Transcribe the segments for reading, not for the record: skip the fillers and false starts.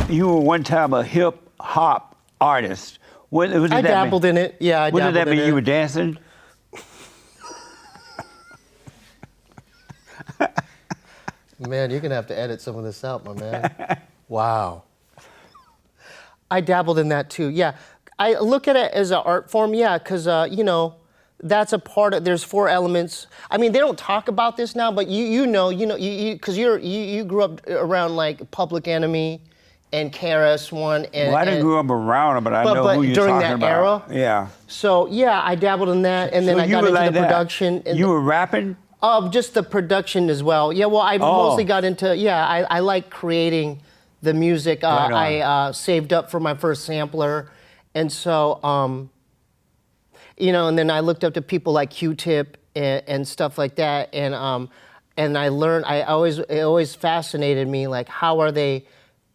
you were one time a hip hop artist. What did I that dabbled mean? in it. Yeah, I What dabbled did that in mean? it. You were dancing? Man, you're gonna have to edit some of this out, my man. Wow. I dabbled in that too. Yeah, I look at it as an art form. Yeah, because you know, that's a part of. There's 4 elements. I mean, they don't talk about this now, but you know, because you grew up around like Public Enemy and KRS-One and. Well, I didn't grow up around it, but I know who you're during talking that about. era. Yeah. So yeah, I dabbled in that, and then I got into the production. And you were rapping? Just the production as well. Yeah, well, I mostly got into, I like creating the music. I saved up for my first sampler. And so, you know, and then I looked up to people like Q-Tip and stuff like that. And I learned, it always fascinated me, like, how are they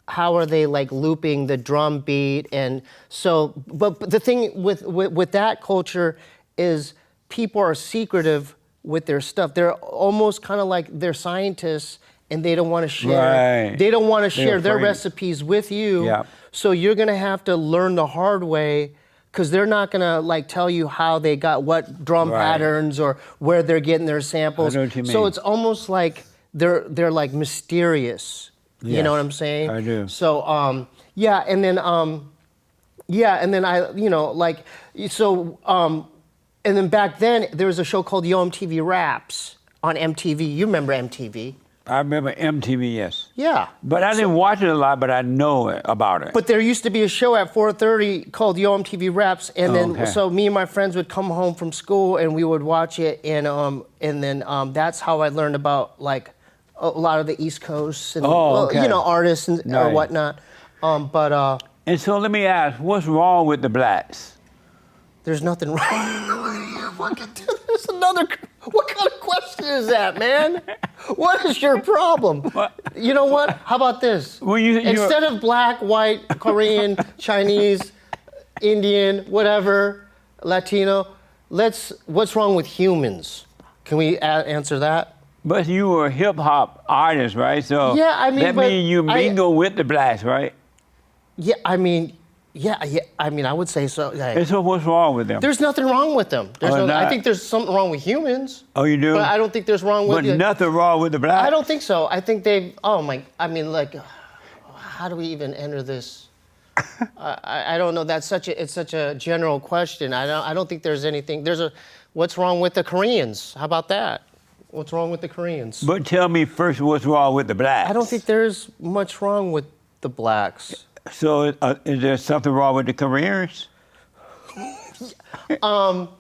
like looping the drum beat? And so, but the thing with that culture is people are secretive with their stuff. They're almost kind of like they're scientists and they don't want to share. Right. They don't want to share their afraid. recipes with you. Yeah. So you're gonna have to learn the hard way because they're not gonna like tell you how they got what drum patterns or where they're getting their samples. I know what you mean. So it's almost like they're like mysterious. Yes, you know what I'm saying? I do. So yeah, and then I, you know, like so. And then back then, there was a show called Yo MTV Raps on MTV. You remember MTV? I remember MTV, yes. Yeah. But I didn't watch it a lot, but I know about it. But there used to be a show at 4:30 called Yo MTV Raps, and then so me and my friends would come home from school and we would watch it, and then that's how I learned about like a lot of the East Coast and you know, artists and or whatnot. And so let me ask, what's wrong with the blacks? There's nothing wrong. There's another. What kind of question is that, man? What is your problem? What? You know what? How about this? Well, instead of black, white, Korean, Chinese, Indian, whatever, Latino, what's wrong with humans? Can we answer that? But you were a hip hop artist, right? So yeah, I mean, that means you mingle with the blacks, right? Yeah, I mean. Yeah, I mean, I would say so. And so what's wrong with them? There's nothing wrong with them. I think there's something wrong with humans. Oh, you do? But I don't think there's wrong with But nothing wrong with the blacks? I don't think so. I think I mean, like, how do we even enter this? I don't know. It's such a general question. I don't think there's anything. What's wrong with the Koreans? How about that? What's wrong with the Koreans? But tell me first what's wrong with the blacks. I don't think there's much wrong with the blacks. So is there something wrong with the Koreans? Well,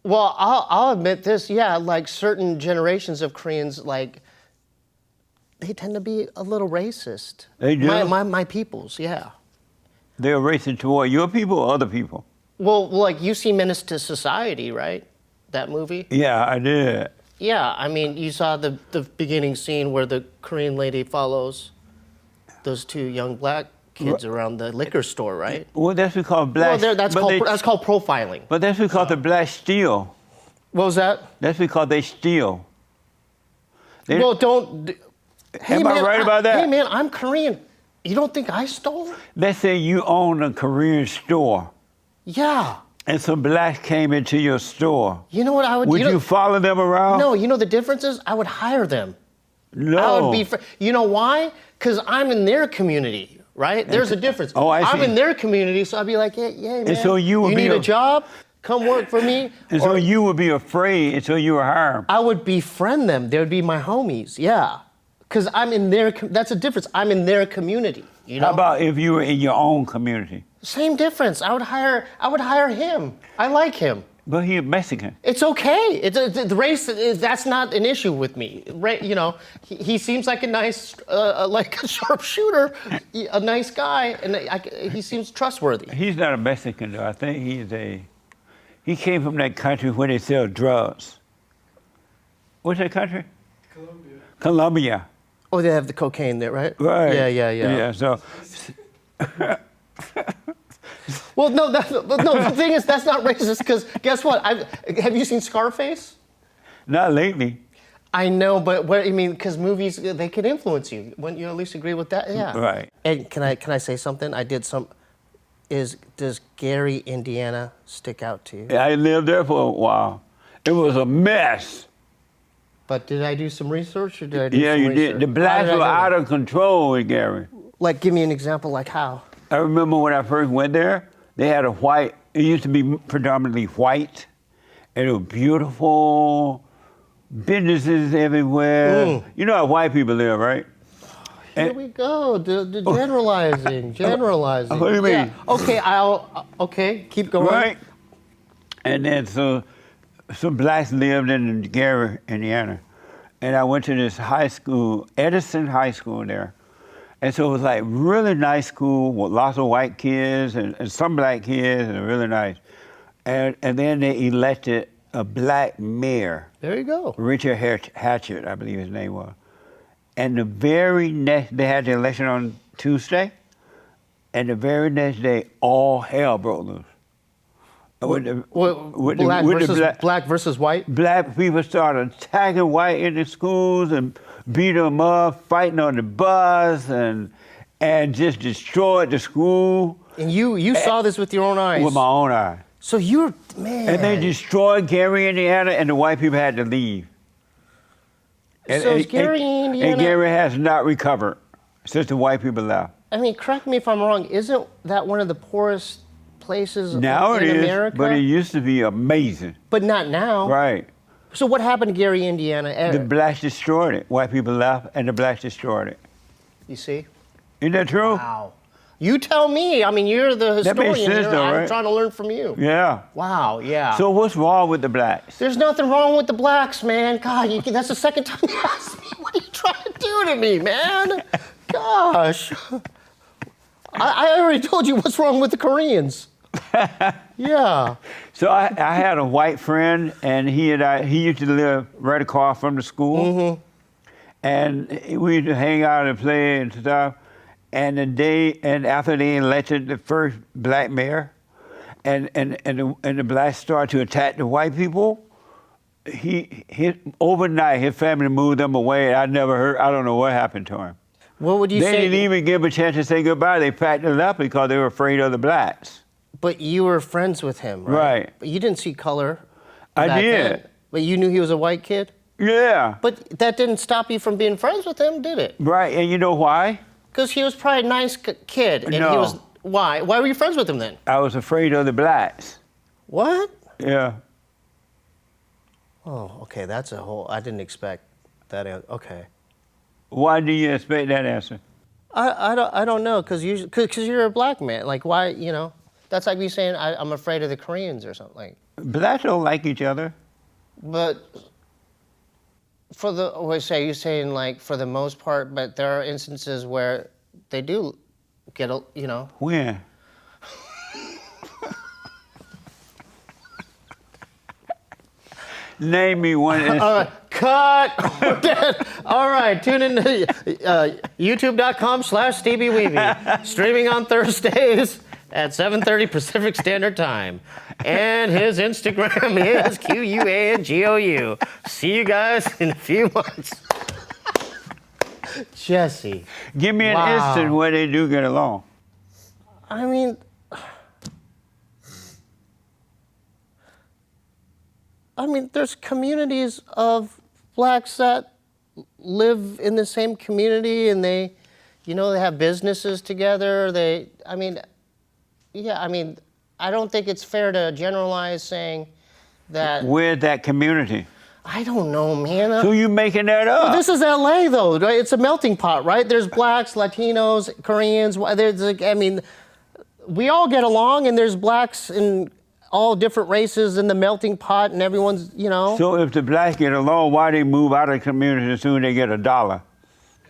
I'll admit this. Yeah, like certain generations of Koreans, like they tend to be a little racist. They do? My peoples, yeah. They're racist toward your people or other people? Well, like you see Menace to Society, right? That movie? Yeah, I did. Yeah, I mean, you saw the beginning scene where the Korean lady follows those 2 young black kids around the liquor store, right? Well, that's because blacks... Well, that's called profiling. But that's because the blacks steal. What was that? That's because they steal. Well, don't... Am I right about that? Hey, man, I'm Korean. You don't think I stole? Let's say you own a Korean store. Yeah. And some blacks came into your store. You know what I would... Would you follow them around? No, you know the difference is I would hire them. No. I would be... You know why? Because I'm in their community, right? There's a difference. Oh, I see. I'm in their community, so I'd be like, hey, man, and so you need a job? Come work for me. And so you would be afraid until you were hired. I would befriend them. They would be my homies, yeah. Because I'm in their, that's a difference. I'm in their community, you know? How about if you were in your own community? Same difference. I would hire him. I like him. But he's Mexican. It's okay. The race, that's not an issue with me. You know, he seems like a nice, like a sharpshooter, a nice guy, and he seems trustworthy. He's not a Mexican, though. I think he came from that country where they sell drugs. What's that country? Colombia. Oh, they have the cocaine there, right? Right. Yeah. Yeah, so... Well, no, the thing is, that's not racist, because guess what? Have you seen Scarface? Not lately. I know, but what I mean, because movies, they can influence you. Wouldn't you at least agree with that? Yeah. Right. And can I say something? I did some. Does Gary, Indiana, stick out to you? Yeah, I lived there for a while. It was a mess. But did I do some research, or did I do Yeah, some you research? did. The blacks were out of control with Gary. Like, give me an example. Like how? I remember when I first went there, they had a white. It used to be predominantly white, and it was beautiful. Businesses everywhere. You know how white people live, right? Here we go. The generalizing, generalizing. What do you mean? Yeah. Okay, okay, keep going. Right. And then so some blacks lived in Gary, Indiana, and I went to this high school, Edison High School there, and so it was like really nice school with lots of white kids and some black kids, and really nice. And then they elected a black mayor. There you go. Richard Hatchett, I believe his name was. And the very next, they had the election on Tuesday, and the very next day, all hell broke loose. Black versus white? Black people started attacking white in the schools and beat them up, fighting on the bus, and just destroyed the school. And you saw this with your own eyes? With my own eye. So you're, man. And they destroyed Gary, Indiana, and the white people had to leave. So is Gary, Indiana... And Gary has not recovered since the white people left. I mean, correct me if I'm wrong, isn't that one of the poorest places now in America? But it used to be amazing. But not now. Right. So what happened to Gary, Indiana? The blacks destroyed it. White people left, and the blacks destroyed it. You see? Isn't that true? Wow. You tell me. I mean, you're the historian. That makes sense, though, I'm right? trying to learn from you. Yeah. Wow, yeah. So what's wrong with the blacks? There's nothing wrong with the blacks, man. God, that's the second time you asked me. What are you trying to do to me, man? Gosh. I already told you what's wrong with the Koreans. Yeah. So I had a white friend, and he used to live right across from the school. Mm-hmm. And we used to hang out and play and stuff. And after they elected the first black mayor, and the blacks started to attack the white people, overnight his family moved them away. I don't know what happened to him. What would you say? They didn't even give a chance to say goodbye. They packed it up because they were afraid of the blacks. But you were friends with him, right? Right. But you didn't see color. I did. Then. But you knew he was a white kid? Yeah. But that didn't stop you from being friends with him, did it? Right, and you know why? Because he was probably a nice kid. And No. he was, why? Why were you friends with him then? I was afraid of the blacks. What? Yeah. Oh, okay, that's a whole, I didn't expect that. Okay. Why do you expect that answer? I don't know, because you're a black man. Like, why, that's like me saying I'm afraid of the Koreans or something. Like, Blacks don't like each other. but you're saying like for the most part, but there are instances where they do get, When? Name me one instance. All right, cut. All right, tune in to youtube.com/Steebee Weebee. Streaming on Thursdays at 7:30 Pacific Standard Time. And his Instagram is QUANGOU. See you guys in a few months. Jesse. Give me an instant where they do get along. I mean, there's communities of blacks that live in the same community, and they have businesses together. I don't think it's fair to generalize saying that. Where's that community? I don't know, man. So you making that up? Well, this is LA, though, right? It's a melting pot, right? There's blacks, Latinos, Koreans. We all get along, and there's blacks in all different races in the melting pot, and everyone's, So if the blacks get along, why they move out of the community as soon as they get $1?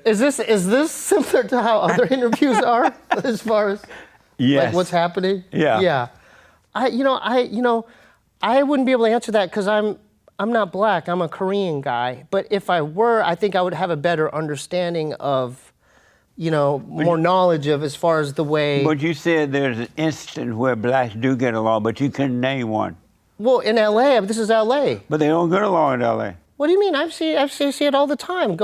Is this similar to how other interviews are, as far as like what's happening? Yeah. Yeah. I wouldn't be able to answer that because I'm not black. I'm a Korean guy. But if I were, I think I would have a better understanding of, more knowledge of as far as the way. But you said there's an instance where blacks do get along, but you couldn't name one. Well, in LA, this is LA. But they don't get along in LA. What do you mean? I see it all the time.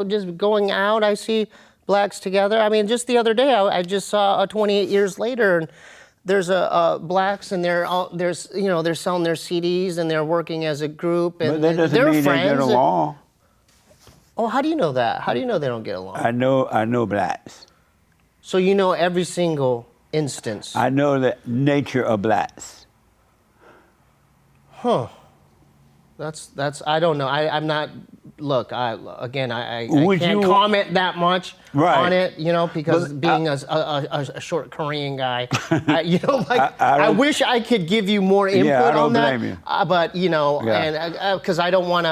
Just going out, I see blacks together. I mean, just the other day, I just saw 28 years later, and there's blacks, and they're selling their CDs, and they're working as a group, and but that doesn't they're mean friends. they get along. Oh, how do you know that? How do you know they don't get along? I know blacks. So you know every single instance. I know the nature of blacks. Huh. That's I don't know. I'm not. Look, I can't comment that much on it, because being a short Korean guy, I wish I could give you more input on that. Blame you. But and because I don't want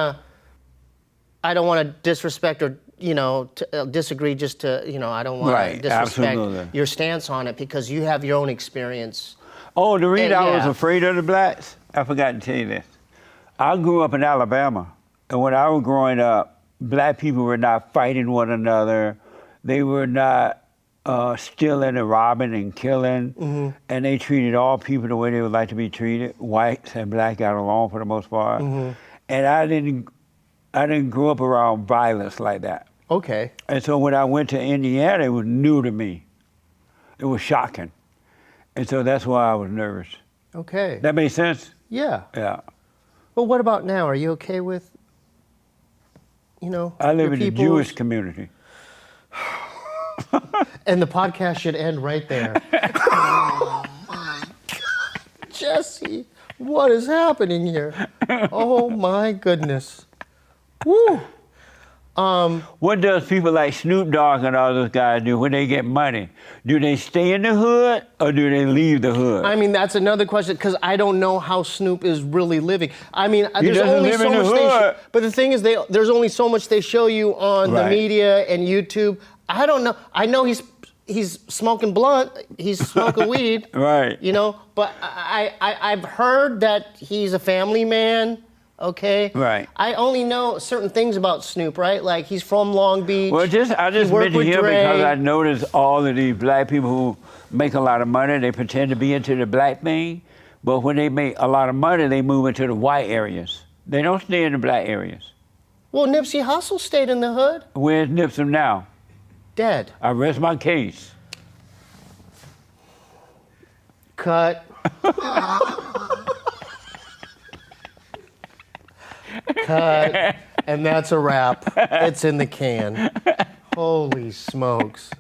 to disrespect or disagree just to I don't want to disrespect your stance on it because you have your own experience. Oh, the reason I was afraid of the blacks, I forgot to tell you this. I grew up in Alabama, and when I was growing up, black people were not fighting one another. They were not stealing and robbing and killing, and they treated all people the way they would like to be treated. Whites and black got along for the most part, and I didn't grow up around violence like that. Okay. And so when I went to Indiana, it was new to me. It was shocking, and so that's why I was nervous. Okay. That makes sense? Yeah. Yeah. Well, what about now? Are you okay with, I live in the Jewish community. And the podcast should end right there. Jesse, what is happening here? Oh my goodness. Woo. What does people like Snoop Dogg and all those guys do when they get money? Do they stay in the hood or do they leave the hood? I mean, that's another question because I don't know how Snoop is really living. I mean, there's only so much but the thing is, there's only so much they show you on the media and YouTube. I don't know. I know he's smoking blunt. He's smoking weed. Right. But I've heard that he's a family man. Okay. Right. I only know certain things about Snoop, right? Like he's from Long Beach. Well, I just mentioned him because I noticed all of these black people who make a lot of money, they pretend to be into the black thing, but when they make a lot of money, they move into the white areas. They don't stay in the black areas. Well, Nipsey Hussle stayed in the hood. Where's Nipsey now? Dead. I rest my case. Cut. Cut, and that's a wrap. It's in the can. Holy smokes!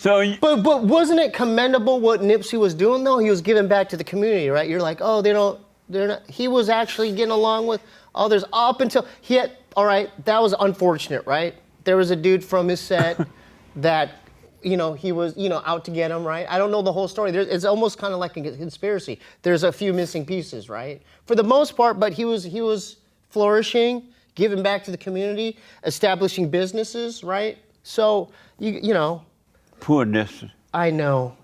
But wasn't it commendable what Nipsey was doing though? He was giving back to the community, right? You're like, oh, they're not. He was actually getting along with others up until he had. All right, that was unfortunate, right? There was a dude from his set that. He was, out to get him, right? I don't know the whole story. It's almost kind of like a conspiracy. There's a few missing pieces, right? For the most part, but he was flourishing, giving back to the community, establishing businesses, right? So, Poor Nipsey. I know.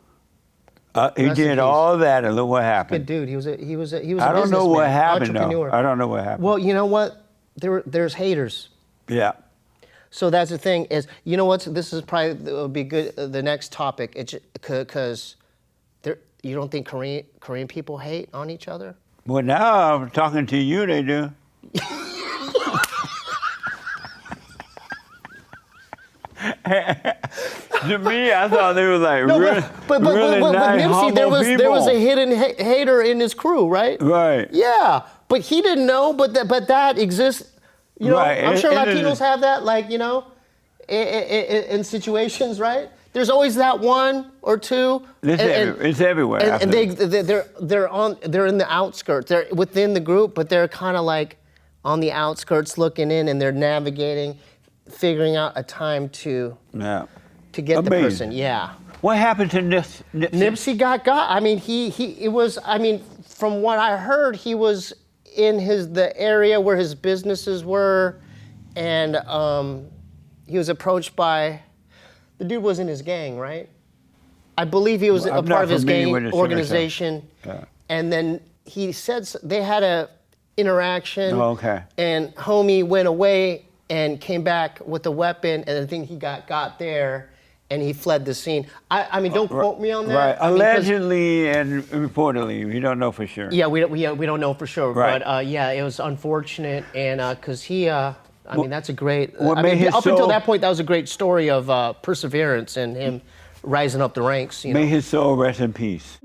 He did all that, and look what happened. Good dude. He was a I don't know what happened, entrepreneur. though. I don't know what happened. Well, you know what? There's haters. Yeah. So that's the thing is, you know what? This is probably would be good. The next topic, because you don't think Korean people hate on each other? Well, now I'm talking to you, they do. To me, I thought they were like really nice, Nipsey, there was a hidden hater in his crew, right? Right. Yeah, but he didn't know. But that exists. Right. I'm sure Latinos have that, like in situations, right? There's always that one or two. It's everywhere. And they're in the outskirts. They're within the group, but they're kind of like on the outskirts looking in, and they're navigating, figuring out a time to get the person. Yeah. What happened to Nipsey? Nipsey got. I mean, it was. I mean, from what I heard, he was in the area where his businesses were, and he was approached by. The dude was in his gang, right? I believe he was a part of his gang organization. Yeah. And then he said they had a interaction. Oh, okay. And homie went away and came back with a weapon, and I think he got there, and he fled the scene. I mean, don't quote me on that. Right, I mean, allegedly and reportedly, we don't know for sure. Yeah, we don't know for sure, Right. but yeah, it was unfortunate, and because he, I mean, that's a great. What I made mean, his up until soul- that point, that was a great story of perseverance and him rising up the ranks. You know? May his soul rest in peace.